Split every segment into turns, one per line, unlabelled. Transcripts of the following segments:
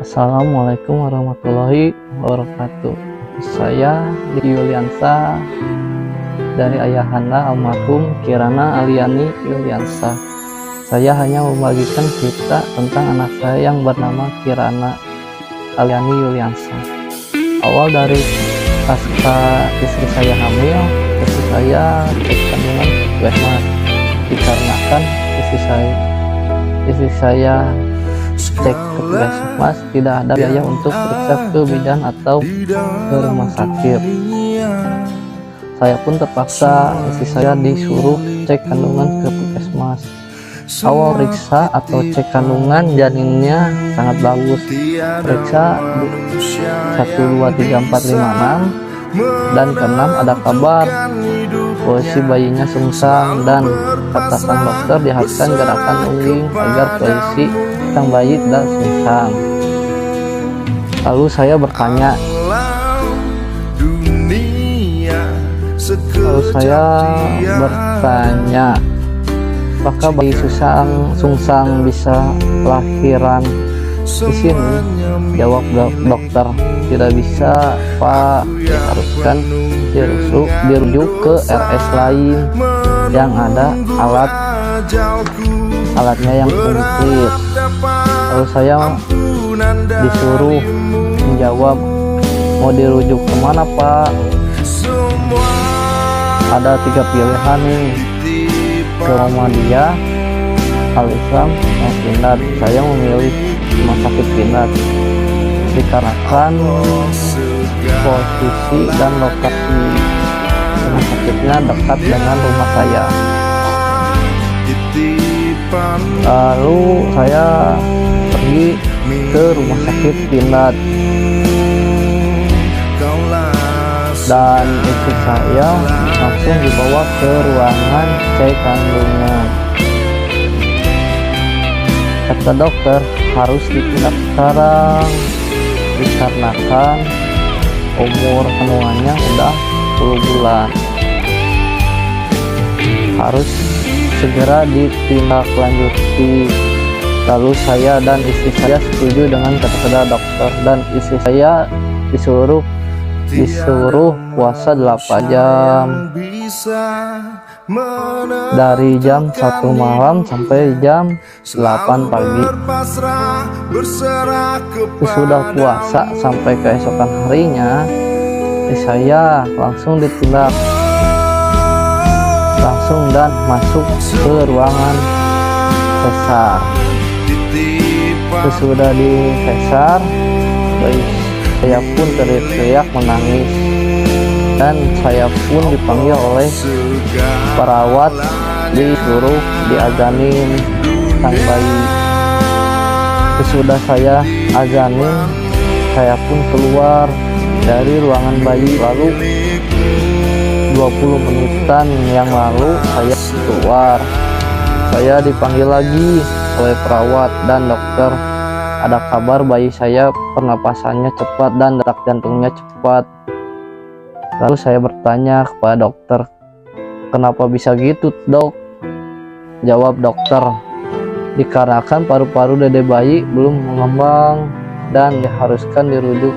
Assalamualaikum warahmatullahi wabarakatuh. Saya Diki Yuliansa dari ayahanda almarhum Kirana Aliani Yuliansa. Saya hanya membagikan cerita tentang anak saya yang bernama Kirana Aliani Yuliansa. Awal dari pasca istri saya hamil, istri saya cek kandungan puskesmas dikarenakan istri saya cek ke puskesmas tidak ada biaya untuk periksa ke bidan atau ke rumah sakit. Saya pun terpaksa istri saya disuruh cek kandungan ke puskesmas. Awal periksa atau cek kandungan janinnya sangat bagus. Periksa 1, 2, 3, 4, 5, 6 dan ke-6 ada kabar posisi bayinya sungsang dan kata sang dokter diharuskan gerakan ungging agar posisi sang bayi tidak sungsang. Lalu saya bertanya, apakah bayi sungsang bisa lahiran di sini? Jawab dokter, tidak bisa Pak, diharuskan dirujuk ke RS lain yang ada alatnya yang komplit. Lalu saya disuruh menjawab, mau dirujuk kemana Pak? Ada 3 pilihan nih, ke Muhammadiyah, Al-Islam, atau Pindad. Saya memilih rumah sakit Pindad dikarenakan posisi dan lokasi rumah sakitnya dekat dengan rumah saya. Lalu saya pergi ke rumah sakit Pindad dan istri saya langsung dibawa ke ruangan cek kandungan. Kata dokter harus dipindah sekarang dikarenakan umur kandungannya udah 10 bulan, harus segera ditindaklanjuti. Lalu saya dan istri saya setuju dengan kata-kata dokter dan istri saya disuruh puasa 8 jam dari jam 1 malam sampai jam 8 pagi. Sudah puasa sampai keesokan harinya, saya langsung ditindak dan masuk ke ruangan sesar. Sesudah di sesar, saya pun teriak-teriak menangis dan saya pun dipanggil oleh perawat, disuruh diazanin sang bayi. Sesudah saya azanin, saya pun keluar dari ruangan bayi. Lalu 20 menitan yang lalu saya keluar. Saya dipanggil lagi oleh perawat dan dokter. Ada kabar bayi saya pernapasannya cepat dan detak jantungnya cepat. Lalu saya bertanya kepada dokter, kenapa bisa gitu dok? Jawab dokter, dikarenakan paru-paru dede bayi belum mengembang dan diharuskan dirujuk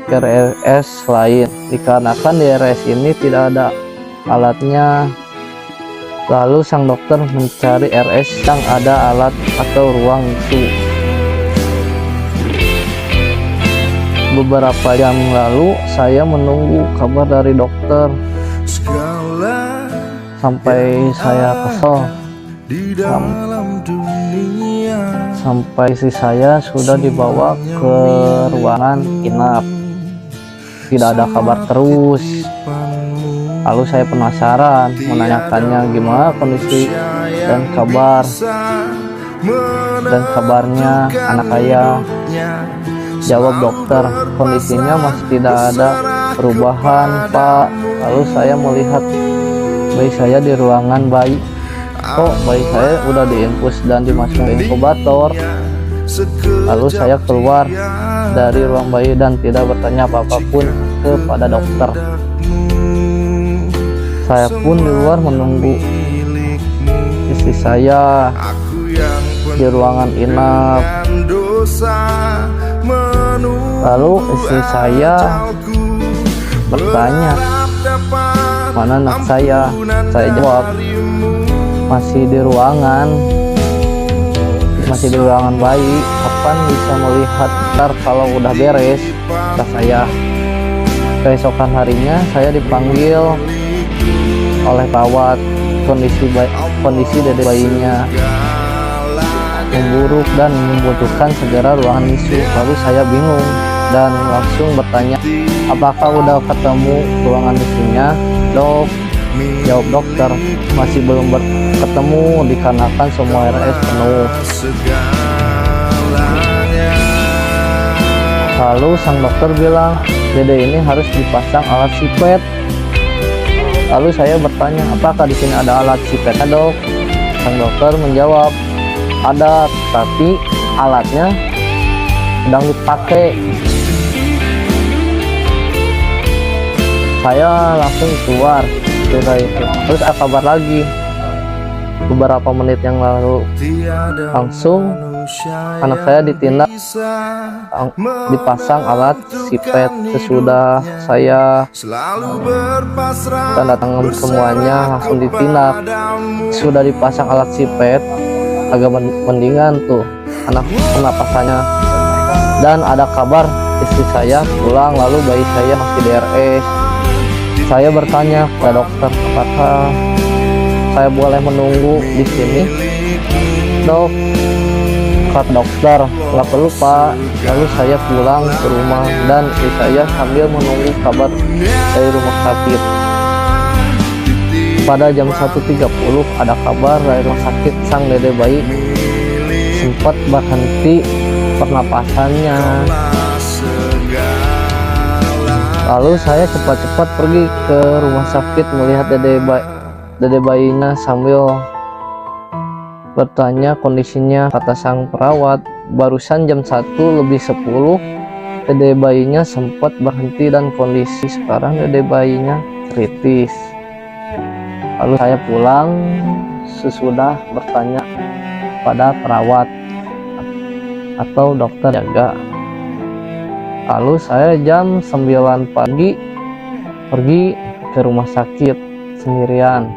ke RS lain, dikarenakan di RS ini tidak ada alatnya. Lalu sang dokter mencari RS yang ada alat atau ruang NICU. Beberapa jam lalu saya menunggu kabar dari dokter sampai saya kesel sampai istri saya sudah dibawa ke ruangan inap, tidak ada kabar terus. Lalu saya penasaran menanyakannya gimana kondisi dan kabarnya anak saya. Jawab dokter, kondisinya masih tidak ada perubahan Pak. Lalu saya melihat bayi saya di ruangan bayi. Kok bayi saya udah diinfus dan dimasukin inkubator? Lalu saya keluar dari ruang bayi dan tidak bertanya apa-apapun kepada dokter. Saya pun di luar menunggu istri saya di ruangan inap. Lalu istri saya bertanya, mana anak saya? Saya jawab, masih di ruangan bayi. Kapan bisa melihat? Ntar kalau udah beres, kata saya. Keesokan harinya saya dipanggil oleh perawat. Kondisi dede bayinya memburuk dan membutuhkan segera ruangan NICU. Lalu saya bingung dan langsung bertanya, apakah udah ketemu ruangan NICU-nya, dok? Jawab dokter, masih belum ketemu dikarenakan semua RS penuh. Lalu sang dokter bilang, dede ini harus dipasang alat sipet. Lalu saya bertanya, apakah di sini ada alat sipetnya, dok? Sang dokter menjawab, ada, tapi alatnya sedang dipakai. Saya langsung keluar dari itu. Terus ada kabar lagi beberapa menit yang lalu, langsung anak saya ditindak, dipasang alat sipet. Sesudah saya tanda tangan semuanya, langsung ditindak. Sudah dipasang alat sipet, agak mendingan tuh anak pernapasannya. Dan ada kabar istri saya pulang, lalu bayi saya masih di RS. Saya bertanya ke dokter, apakah saya boleh menunggu di sini, dok? Kata dokter, nggak perlu pak. Lalu saya pulang ke rumah dan istri saya sambil menunggu kabar dari rumah sakit. Pada jam 1.30 ada kabar dari rumah sakit, sang dede bayi sempat berhenti pernapasannya. Lalu saya cepat-cepat pergi ke rumah sakit melihat dede bayinya sambil bertanya kondisinya. Kata sang perawat, barusan jam 1:10 dede bayinya sempat berhenti dan kondisi sekarang dede bayinya kritis. Lalu saya pulang sesudah bertanya pada perawat atau dokter jaga. Lalu saya jam 9 pagi pergi ke rumah sakit sendirian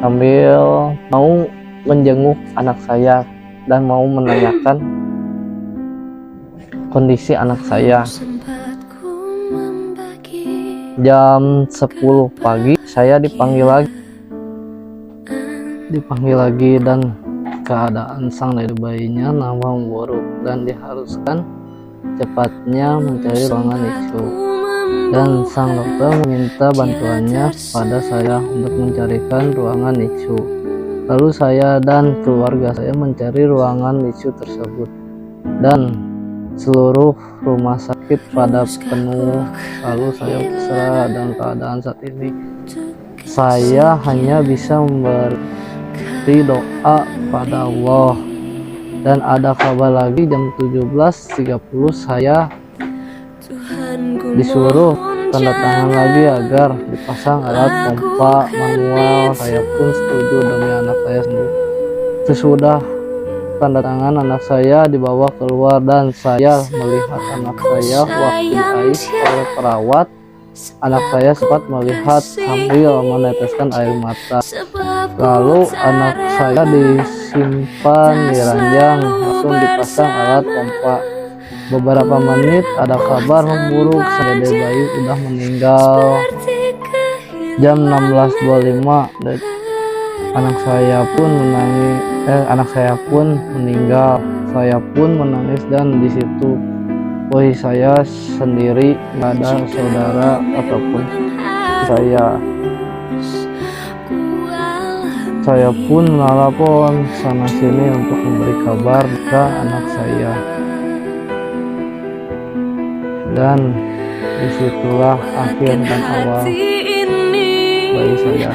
sambil mau menjenguk anak saya dan mau menanyakan kondisi anak saya. Jam 10 pagi saya dipanggil lagi dan keadaan sang dede bayinya nampak memburuk dan diharuskan cepatnya mencari ruangan NICU. Dan sang dokter meminta bantuannya pada saya untuk mencarikan ruangan NICU. Lalu saya dan keluarga saya mencari ruangan NICU tersebut dan seluruh rumah sakit pada penuh. Lalu saya pasrah dengan keadaan saat ini. Saya hanya bisa memberi doa pada Allah. Dan ada kabar lagi jam 17.30 saya disuruh tanda tangan lagi agar dipasang alat pompa manual. Saya pun setuju demi anak saya sembuh. Sesudah tanda tangan, anak saya dibawa keluar dan saya melihat anak saya waktu diais oleh perawat. Anak saya sempat melihat sambil meneteskan air mata. Lalu anak saya disimpan di ranjang, langsung dipasang alat pompa. Beberapa menit ada kabar memburuk, dede bayi udah meninggal. Jam 16.25 anak saya pun meninggal. Saya pun menangis dan di situ posisi saya sendiri, nggak ada saudara ataupun saya pun menelpon sana sini untuk memberi kabar ke anak saya. Dan disitulah akhir dan awal bayi saya.